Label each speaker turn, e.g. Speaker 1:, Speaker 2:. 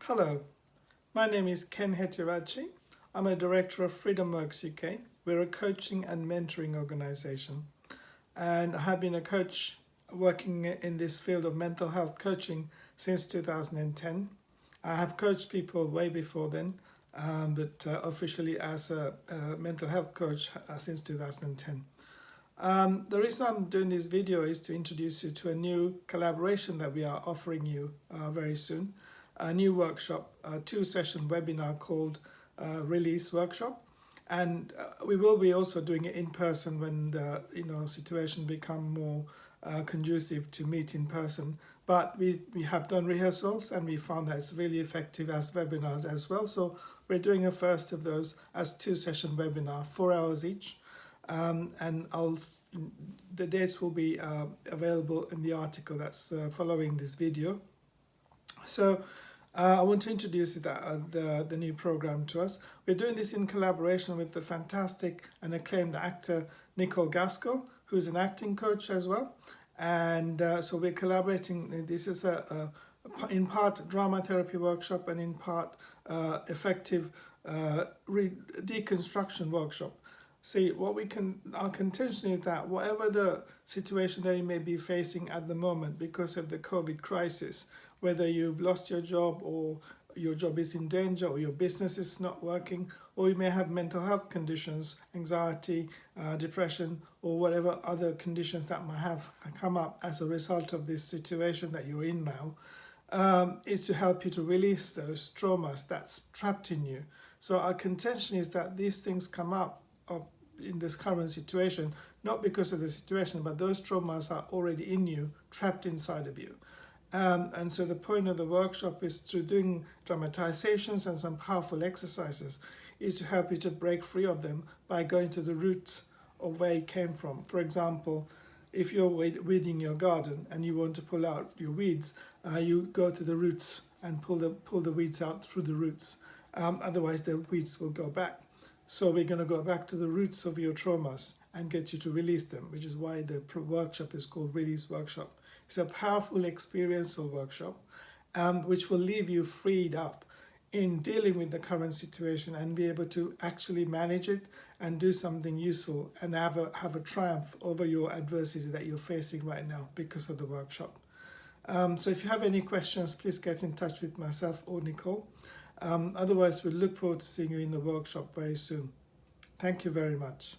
Speaker 1: Hello, my name is Hettiarachi. I'm a director of Freedom Works UK. We're a coaching and mentoring organization, and I have been a coach working in this field of mental health coaching since 2010. I have coached people way before then, but officially as a mental health coach since 2010. The reason I'm doing this video is to introduce you to a new collaboration that we are offering you very soon. A new workshop, a two-session webinar called Release Workshop. And we will be also doing it in person when the situation become more conducive to meet in person. But we have done rehearsals and we found that it's really effective as webinars as well. So we're doing a first of those as two-session webinar, 4 hours each. And the dates will be available in the article that's following this video. So I want to introduce the new program to us. We're doing this in collaboration with the fantastic and acclaimed actor Nicole Gaskell, who's an acting coach as well. And so we're collaborating. This is in part drama therapy workshop and in part effective deconstruction workshop. See, our contention is that whatever the situation that you may be facing at the moment because of the COVID crisis, whether you've lost your job or your job is in danger or your business is not working, or you may have mental health conditions, anxiety, depression, or whatever other conditions that might have come up as a result of this situation that you're in now, is to help you to release those traumas that's trapped in you. So our contention is that these things come up in this current situation, not because of the situation, but those traumas are already in you, trapped inside of you. And so the point of the workshop is through doing dramatizations and some powerful exercises is to help you to break free of them by going to the roots of where it came from. For example, if you're weeding your garden and you want to pull out your weeds, you go to the roots and pull the weeds out through the roots. Otherwise the weeds will go back. So we're going to go back to the roots of your traumas and get you to release them, which is why the workshop is called Release Workshop. It's a powerful experiential workshop which will leave you freed up in dealing with the current situation and be able to actually manage it and do something useful and have a triumph over your adversity that you're facing right now because of the workshop. So if you have any questions, please get in touch with myself or Nicole. Otherwise, we look forward to seeing you in the workshop very soon. Thank you very much.